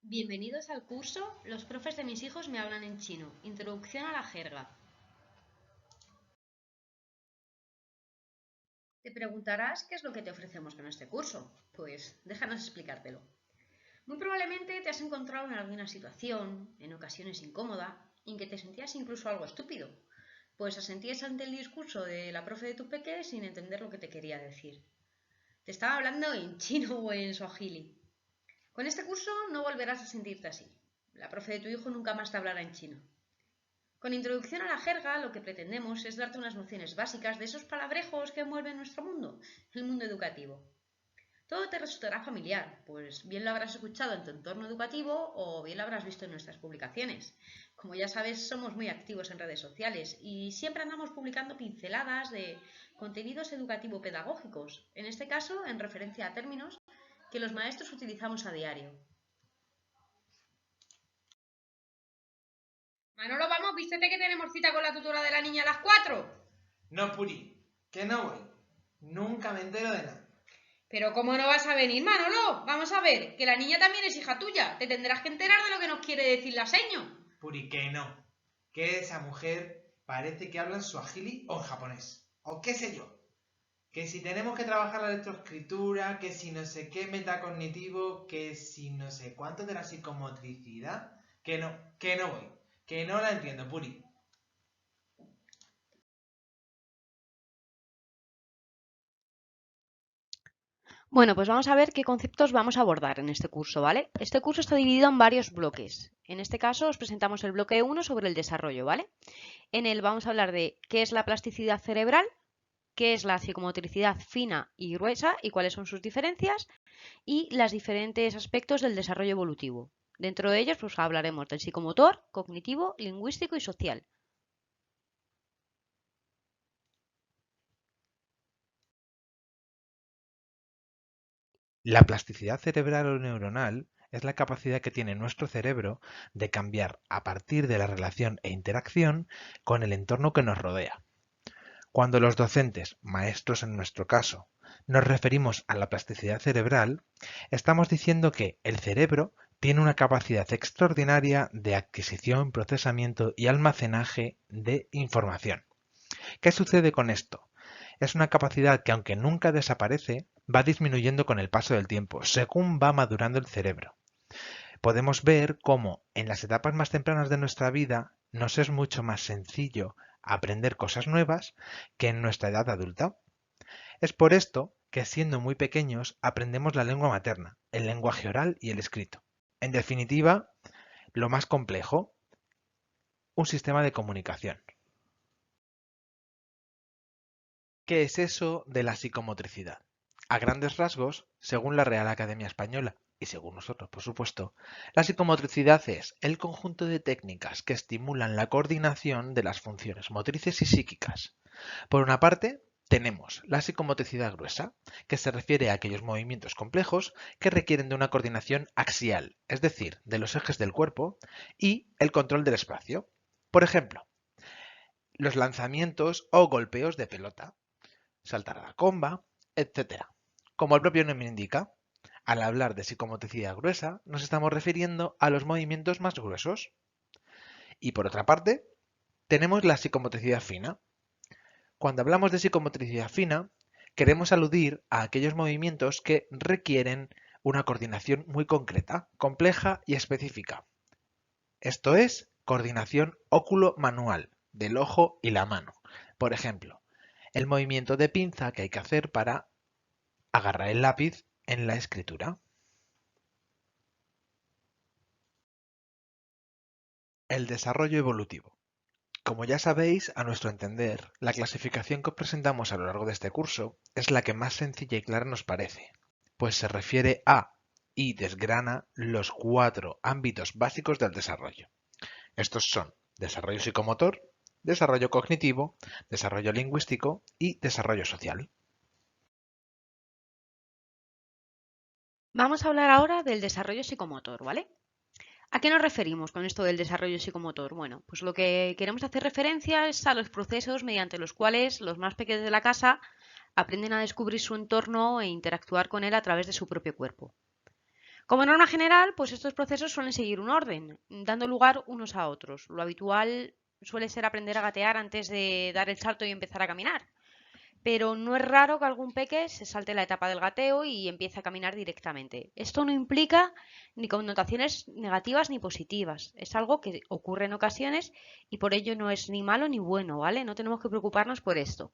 Bienvenidos al curso Los profes de mis hijos me hablan en chino. Introducción a la jerga. Te preguntarás qué es lo que te ofrecemos con este curso. Pues déjanos explicártelo. Muy probablemente te has encontrado en alguna situación, en ocasiones incómoda, en que te sentías incluso algo estúpido, pues asentías ante el discurso de la profe de tu peque sin entender lo que te quería decir. Te estaba hablando en chino o en suajili. Con este curso no volverás a sentirte así. La profe de tu hijo nunca más te hablará en chino. Con Introducción a la jerga lo que pretendemos es darte unas nociones básicas de esos palabrejos que envuelven nuestro mundo, el mundo educativo. Todo te resultará familiar, pues bien lo habrás escuchado en tu entorno educativo o bien lo habrás visto en nuestras publicaciones. Como ya sabes, somos muy activos en redes sociales y siempre andamos publicando pinceladas de contenidos educativo-pedagógicos, en este caso en referencia a términos que los maestros utilizamos a diario. Manolo, vamos, vístete que tenemos cita con la tutora de la niña a las 4. No, Puri, que no voy. Nunca me entero de nada. Pero ¿cómo no vas a venir, Manolo? Vamos a ver, que la niña también es hija tuya. Te tendrás que enterar de lo que nos quiere decir la seño. Puri, que no. Que esa mujer parece que habla en suajili o en japonés. O qué sé yo. Que si tenemos que trabajar la lectoescritura, que si no sé qué metacognitivo, que si no sé cuánto de la psicomotricidad. Que no voy. Que no la entiendo, Puri. Bueno, pues vamos a ver qué conceptos vamos a abordar en este curso, ¿vale? Este curso está dividido en varios bloques. En este caso os presentamos el bloque 1 sobre el desarrollo, ¿vale? En él vamos a hablar de qué es la plasticidad cerebral, qué es la psicomotricidad fina y gruesa y cuáles son sus diferencias, y los diferentes aspectos del desarrollo evolutivo. Dentro de ellos, pues hablaremos del psicomotor, cognitivo, lingüístico y social. La plasticidad cerebral o neuronal es la capacidad que tiene nuestro cerebro de cambiar a partir de la relación e interacción con el entorno que nos rodea. Cuando los docentes, maestros en nuestro caso, nos referimos a la plasticidad cerebral, estamos diciendo que el cerebro tiene una capacidad extraordinaria de adquisición, procesamiento y almacenaje de información. ¿Qué sucede con esto? Es una capacidad que, aunque nunca desaparece, va disminuyendo con el paso del tiempo, según va madurando el cerebro. Podemos ver cómo en las etapas más tempranas de nuestra vida nos es mucho más sencillo aprender cosas nuevas que en nuestra edad adulta. Es por esto que siendo muy pequeños aprendemos la lengua materna, el lenguaje oral y el escrito. En definitiva, lo más complejo, un sistema de comunicación. ¿Qué es eso de la psicomotricidad? A grandes rasgos, según la Real Academia Española, y según nosotros, por supuesto, la psicomotricidad es el conjunto de técnicas que estimulan la coordinación de las funciones motrices y psíquicas. Por una parte, tenemos la psicomotricidad gruesa, que se refiere a aquellos movimientos complejos que requieren de una coordinación axial, es decir, de los ejes del cuerpo, y el control del espacio. Por ejemplo, los lanzamientos o golpeos de pelota, saltar a la comba, etc. Como el propio nombre indica, al hablar de psicomotricidad gruesa nos estamos refiriendo a los movimientos más gruesos. Y por otra parte, tenemos la psicomotricidad fina. Cuando hablamos de psicomotricidad fina, queremos aludir a aquellos movimientos que requieren una coordinación muy concreta, compleja y específica. Esto es coordinación óculo-manual del ojo y la mano. Por ejemplo, el movimiento de pinza que hay que hacer para agarrar el lápiz en la escritura. El desarrollo evolutivo. Como ya sabéis, a nuestro entender, la clasificación que os presentamos a lo largo de este curso es la que más sencilla y clara nos parece, pues se refiere a y desgrana los 4 ámbitos básicos del desarrollo. Estos son desarrollo psicomotor, desarrollo cognitivo, desarrollo lingüístico y desarrollo social. Vamos a hablar ahora del desarrollo psicomotor, ¿vale? ¿A qué nos referimos con esto del desarrollo psicomotor? Bueno, pues lo que queremos hacer referencia es a los procesos mediante los cuales los más pequeños de la casa aprenden a descubrir su entorno e interactuar con él a través de su propio cuerpo. Como norma general, pues estos procesos suelen seguir un orden, dando lugar unos a otros. Lo habitual suele ser aprender a gatear antes de dar el salto y empezar a caminar. Pero no es raro que algún peque se salte la etapa del gateo y empiece a caminar directamente. Esto no implica ni connotaciones negativas ni positivas. Es algo que ocurre en ocasiones y por ello no es ni malo ni bueno, ¿vale? No tenemos que preocuparnos por esto.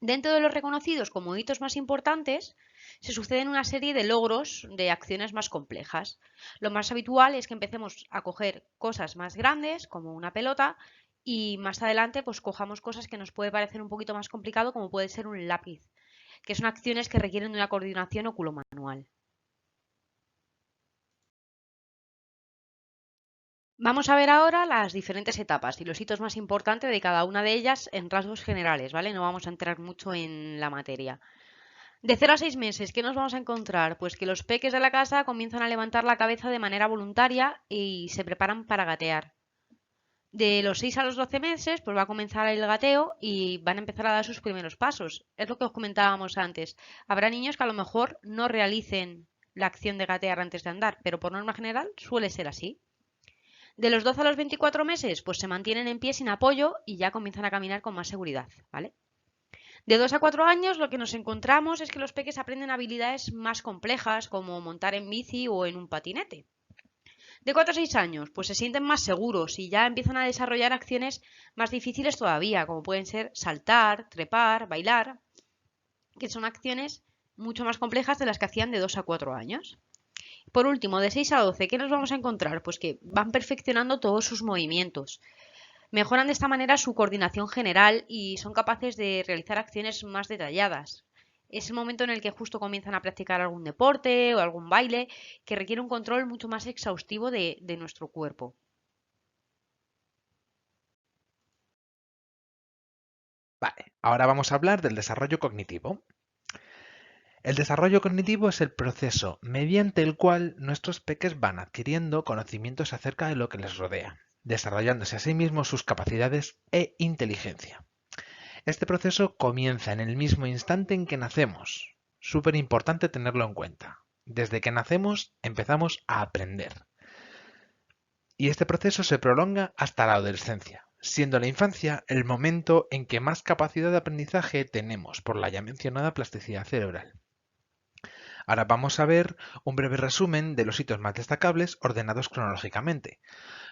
Dentro de los reconocidos como hitos más importantes, se suceden una serie de logros de acciones más complejas. Lo más habitual es que empecemos a coger cosas más grandes, como una pelota, y más adelante pues cojamos cosas que nos puede parecer un poquito más complicado, como puede ser un lápiz, que son acciones que requieren de una coordinación oculomanual. Vamos a ver ahora las diferentes etapas y los hitos más importantes de cada una de ellas en rasgos generales, ¿vale? No vamos a entrar mucho en la materia. De 0 a 6 meses, ¿qué nos vamos a encontrar? Pues que los peques de la casa comienzan a levantar la cabeza de manera voluntaria y se preparan para gatear. De los 6 a los 12 meses, pues va a comenzar el gateo y van a empezar a dar sus primeros pasos. Es lo que os comentábamos antes. Habrá niños que a lo mejor no realicen la acción de gatear antes de andar, pero por norma general suele ser así. De los 12 a los 24 meses, pues se mantienen en pie sin apoyo y ya comienzan a caminar con más seguridad, ¿vale? De 2 a 4 años lo que nos encontramos es que los peques aprenden habilidades más complejas como montar en bici o en un patinete. De 4 a 6 años pues se sienten más seguros y ya empiezan a desarrollar acciones más difíciles todavía, como pueden ser saltar, trepar, bailar, que son acciones mucho más complejas de las que hacían de 2 a 4 años. Por último, de 6 a 12, ¿qué nos vamos a encontrar? Pues que van perfeccionando todos sus movimientos. Mejoran de esta manera su coordinación general y son capaces de realizar acciones más detalladas. Es el momento en el que justo comienzan a practicar algún deporte o algún baile que requiere un control mucho más exhaustivo de nuestro cuerpo. Vale, ahora vamos a hablar del desarrollo cognitivo. El desarrollo cognitivo es el proceso mediante el cual nuestros peques van adquiriendo conocimientos acerca de lo que les rodea, desarrollándose a sí mismos sus capacidades e inteligencia. Este proceso comienza en el mismo instante en que nacemos. Súper importante tenerlo en cuenta. Desde que nacemos empezamos a aprender. Y este proceso se prolonga hasta la adolescencia, siendo la infancia el momento en que más capacidad de aprendizaje tenemos por la ya mencionada plasticidad cerebral. Ahora vamos a ver un breve resumen de los hitos más destacables ordenados cronológicamente.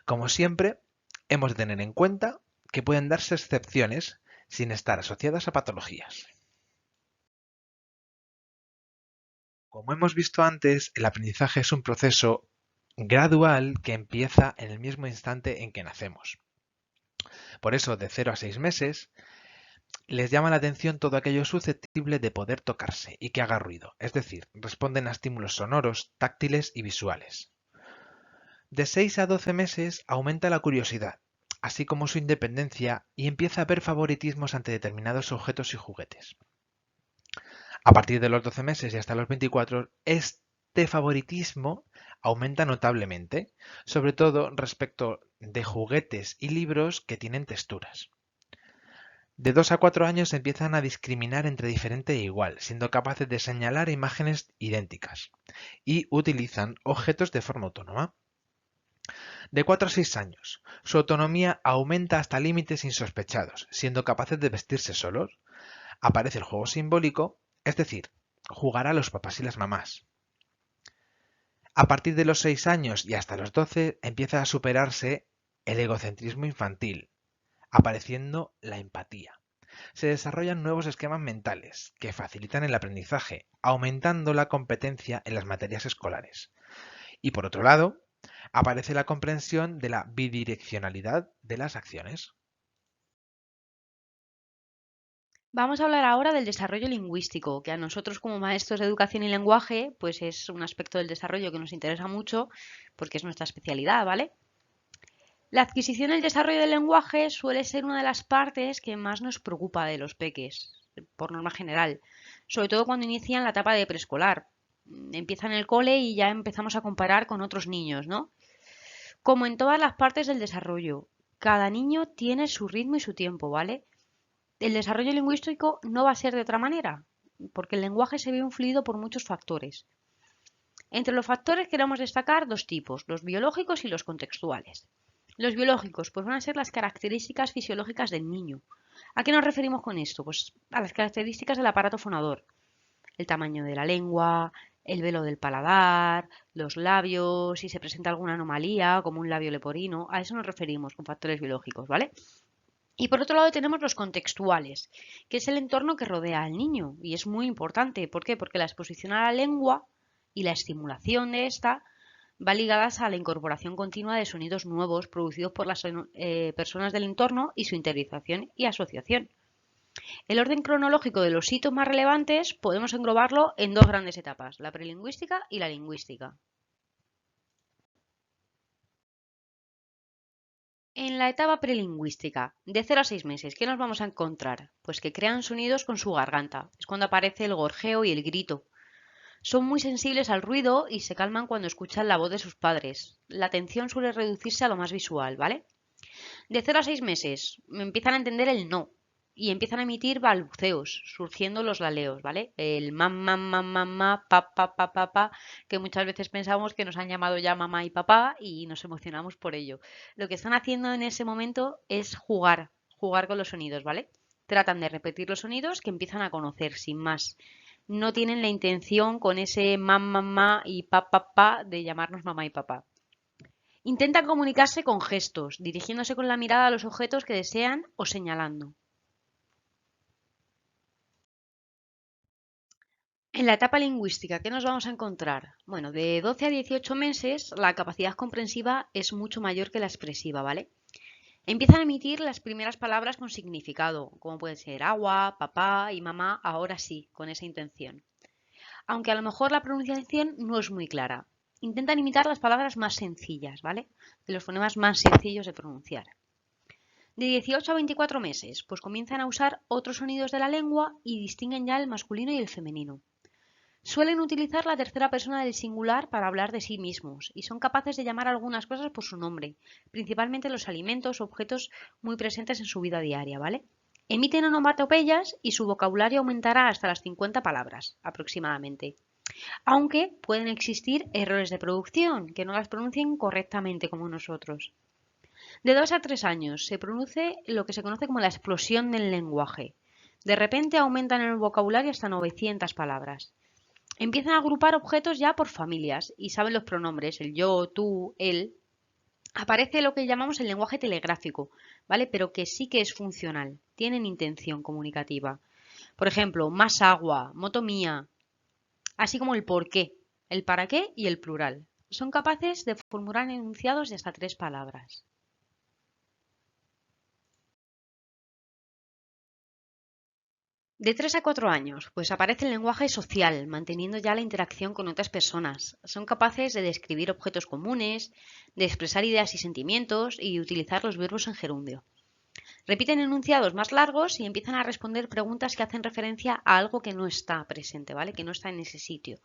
Como siempre, hemos de tener en cuenta que pueden darse excepciones sin estar asociadas a patologías. Como hemos visto antes, el aprendizaje es un proceso gradual que empieza en el mismo instante en que nacemos. Por eso, de 0 a 6 meses, les llama la atención todo aquello susceptible de poder tocarse y que haga ruido, es decir, responden a estímulos sonoros, táctiles y visuales. De 6 a 12 meses aumenta la curiosidad, así como su independencia, y empieza a ver favoritismos ante determinados objetos y juguetes. A partir de los 12 meses y hasta los 24, este favoritismo aumenta notablemente, sobre todo respecto de juguetes y libros que tienen texturas. De 2 a 4 años empiezan a discriminar entre diferente e igual, siendo capaces de señalar imágenes idénticas, y utilizan objetos de forma autónoma. De 4 a 6 años, su autonomía aumenta hasta límites insospechados, siendo capaces de vestirse solos. Aparece el juego simbólico, es decir, jugar a los papás y las mamás. A partir de los 6 años y hasta los 12 empieza a superarse el egocentrismo infantil, apareciendo la empatía. Se desarrollan nuevos esquemas mentales que facilitan el aprendizaje, aumentando la competencia en las materias escolares. Y por otro lado, aparece la comprensión de la bidireccionalidad de las acciones. Vamos a hablar ahora del desarrollo lingüístico, que a nosotros como maestros de educación y lenguaje, pues es un aspecto del desarrollo que nos interesa mucho porque es nuestra especialidad, ¿vale? La adquisición y el desarrollo del lenguaje suele ser una de las partes que más nos preocupa de los peques, por norma general, sobre todo cuando inician la etapa de preescolar. Empiezan el cole y ya empezamos a comparar con otros niños, ¿no? Como en todas las partes del desarrollo, cada niño tiene su ritmo y su tiempo, ¿vale? El desarrollo lingüístico no va a ser de otra manera, porque el lenguaje se ve influido por muchos factores. Entre los factores queremos destacar dos tipos, los biológicos y los contextuales. Los biológicos pues van a ser las características fisiológicas del niño. ¿A qué nos referimos con esto? Pues a las características del aparato fonador, el tamaño de la lengua, el velo del paladar, los labios, si se presenta alguna anomalía como un labio leporino, a eso nos referimos con factores biológicos, ¿vale? Y por otro lado tenemos los contextuales, que es el entorno que rodea al niño y es muy importante. ¿Por qué? Porque la exposición a la lengua y la estimulación de esta va ligadas a la incorporación continua de sonidos nuevos producidos por las personas del entorno y su interiorización y asociación. El orden cronológico de los hitos más relevantes podemos englobarlo en dos grandes etapas, la prelingüística y la lingüística. En la etapa prelingüística, de 0 a 6 meses, ¿qué nos vamos a encontrar? Pues que crean sonidos con su garganta. Es cuando aparece el gorjeo y el grito. Son muy sensibles al ruido y se calman cuando escuchan la voz de sus padres. La atención suele reducirse a lo más visual, ¿vale? De 0 a 6 meses empiezan a entender el no y empiezan a emitir balbuceos, surgiendo los laleos, ¿vale? El ma, pa, que muchas veces pensamos que nos han llamado ya mamá y papá y nos emocionamos por ello. Lo que están haciendo en ese momento es jugar con los sonidos, ¿vale? Tratan de repetir los sonidos que empiezan a conocer, sin más. No tienen la intención con ese mamá y pa de llamarnos mamá y papá. Intentan comunicarse con gestos, dirigiéndose con la mirada a los objetos que desean o señalando. En la etapa lingüística, ¿qué nos vamos a encontrar? Bueno, de 12 a 18 meses la capacidad comprensiva es mucho mayor que la expresiva, ¿vale? Empiezan a emitir las primeras palabras con significado, como pueden ser agua, papá y mamá, ahora sí, con esa intención. Aunque a lo mejor la pronunciación no es muy clara. Intentan imitar las palabras más sencillas, ¿vale? De los fonemas más sencillos de pronunciar. De 18 a 24 meses, pues comienzan a usar otros sonidos de la lengua y distinguen ya el masculino y el femenino. Suelen utilizar la tercera persona del singular para hablar de sí mismos y son capaces de llamar algunas cosas por su nombre, principalmente los alimentos o objetos muy presentes en su vida diaria, ¿vale? Emiten onomatopeyas y su vocabulario aumentará hasta las 50 palabras, aproximadamente. Aunque pueden existir errores de producción, que no las pronuncien correctamente como nosotros. De 2 a 3 años se produce lo que se conoce como la explosión del lenguaje. De repente aumentan el vocabulario hasta 900 palabras. Empiezan a agrupar objetos ya por familias y saben los pronombres, el yo, tú, él. Aparece lo que llamamos el lenguaje telegráfico, ¿vale? Pero que sí que es funcional, tienen intención comunicativa. Por ejemplo, más agua, moto mía, así como el por qué, el para qué y el plural. Son capaces de formular enunciados de hasta 3 palabras. De 3 a 4 años, pues aparece el lenguaje social, manteniendo ya la interacción con otras personas. Son capaces de describir objetos comunes, de expresar ideas y sentimientos y utilizar los verbos en gerundio. Repiten enunciados más largos y empiezan a responder preguntas que hacen referencia a algo que no está presente, ¿vale? Que no está en ese sitio.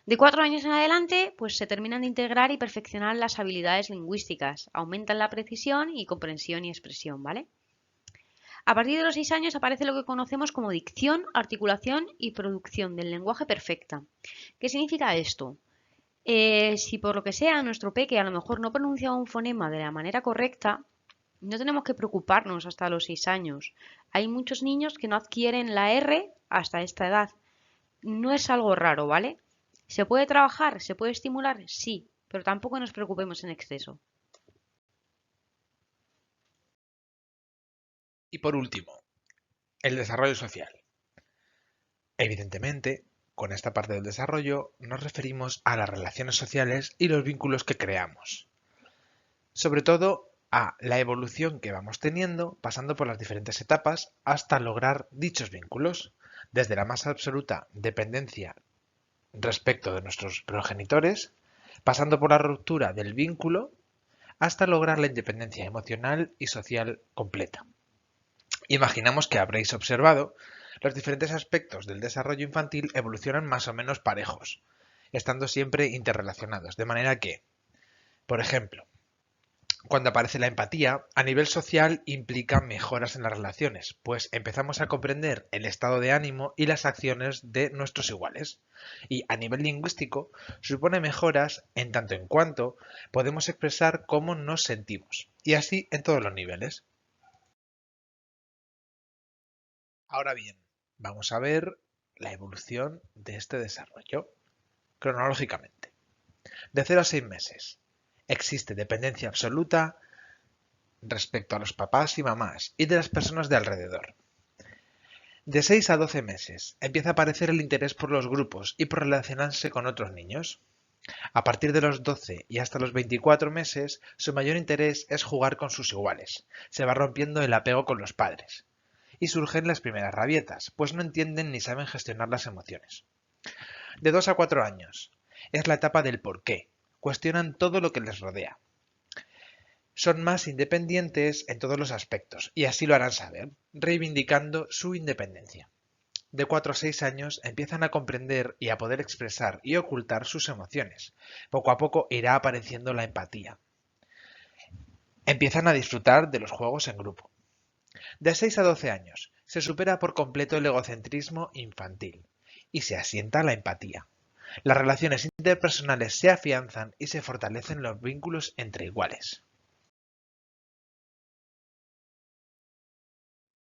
De 4 años en adelante, pues se terminan de integrar y perfeccionar las habilidades lingüísticas, aumentan la precisión y comprensión y expresión, ¿vale? A partir de los 6 años aparece lo que conocemos como dicción, articulación y producción del lenguaje perfecta. ¿Qué significa esto? Si por lo que sea nuestro peque a lo mejor no pronuncia un fonema de la manera correcta, no tenemos que preocuparnos hasta los 6 años. Hay muchos niños que no adquieren la R hasta esta edad. No es algo raro, ¿vale? ¿Se puede trabajar? ¿Se puede estimular? Sí, pero tampoco nos preocupemos en exceso. Y por último, el desarrollo social. Evidentemente, con esta parte del desarrollo nos referimos a las relaciones sociales y los vínculos que creamos. Sobre todo a la evolución que vamos teniendo, pasando por las diferentes etapas hasta lograr dichos vínculos, desde la más absoluta dependencia respecto de nuestros progenitores, pasando por la ruptura del vínculo, hasta lograr la independencia emocional y social completa. Imaginamos que habréis observado los diferentes aspectos del desarrollo infantil evolucionan más o menos parejos, estando siempre interrelacionados, de manera que, por ejemplo, Cuando aparece la empatía, a nivel social implica mejoras en las relaciones, pues empezamos a comprender el estado de ánimo y las acciones de nuestros iguales. Y a nivel lingüístico, supone mejoras en tanto en cuanto podemos expresar cómo nos sentimos, y así en todos los niveles. Ahora bien, vamos a ver la evolución de este desarrollo cronológicamente. De 0 a 6 meses. Existe dependencia absoluta respecto a los papás y mamás y de las personas de alrededor. De 6 a 12 meses empieza a aparecer el interés por los grupos y por relacionarse con otros niños. A partir de los 12 y hasta los 24 meses, su mayor interés es jugar con sus iguales. Se va rompiendo el apego con los padres. Y surgen las primeras rabietas, pues no entienden ni saben gestionar las emociones. De 2 a 4 años. Es la etapa del por qué. Cuestionan todo lo que les rodea. Son más independientes en todos los aspectos, y así lo harán saber, reivindicando su independencia. De 4 a 6 años empiezan a comprender y a poder expresar y ocultar sus emociones. Poco a poco irá apareciendo la empatía. Empiezan a disfrutar de los juegos en grupo. De 6 a 12 años se supera por completo el egocentrismo infantil y se asienta la empatía. Las relaciones interpersonales se afianzan y se fortalecen los vínculos entre iguales.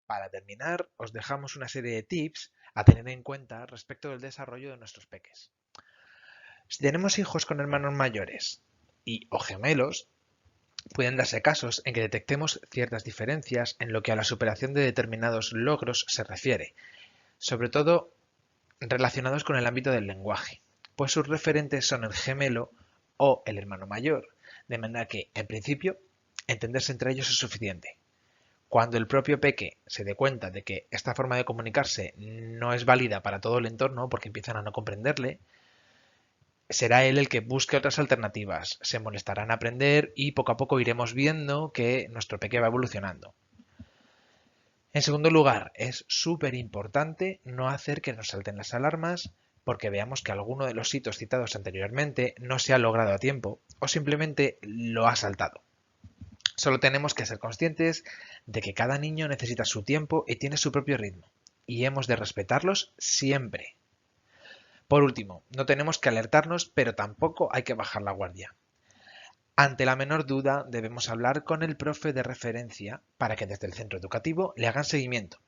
Para terminar, os dejamos una serie de tips a tener en cuenta respecto del desarrollo de nuestros peques. Si tenemos hijos con hermanos mayores o gemelos, pueden darse casos en que detectemos ciertas diferencias en lo que a la superación de determinados logros se refiere, sobre todo relacionados con el ámbito del lenguaje, pues sus referentes son el gemelo o el hermano mayor, de manera que, en principio, entenderse entre ellos es suficiente. Cuando el propio peque se dé cuenta de que esta forma de comunicarse no es válida para todo el entorno porque empiezan a no comprenderle, será él el que busque otras alternativas, se molestará en aprender y poco a poco iremos viendo que nuestro peque va evolucionando. En segundo lugar, es súper importante no hacer que nos salten las alarmas porque veamos que alguno de los hitos citados anteriormente no se ha logrado a tiempo o simplemente lo ha saltado. Solo tenemos que ser conscientes de que cada niño necesita su tiempo y tiene su propio ritmo, y hemos de respetarlos siempre. Por último, no tenemos que alertarnos, pero tampoco hay que bajar la guardia. Ante la menor duda, debemos hablar con el profe de referencia para que desde el centro educativo le hagan seguimiento.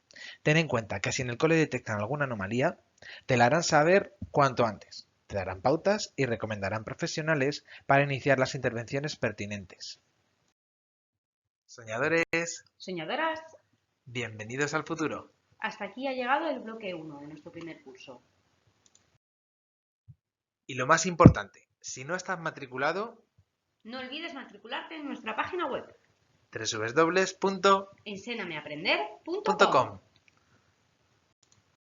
Ten en cuenta que si en el cole detectan alguna anomalía, te la harán saber cuanto antes. Te darán pautas y recomendarán profesionales para iniciar las intervenciones pertinentes. Soñadores, Soñadoras, bienvenidos al futuro. hasta aquí ha llegado el bloque 1 de nuestro primer curso. Y lo más importante, si no estás matriculado, No olvides matricularte en nuestra página web www.ensenameaprender.com. ensenameaprender.com.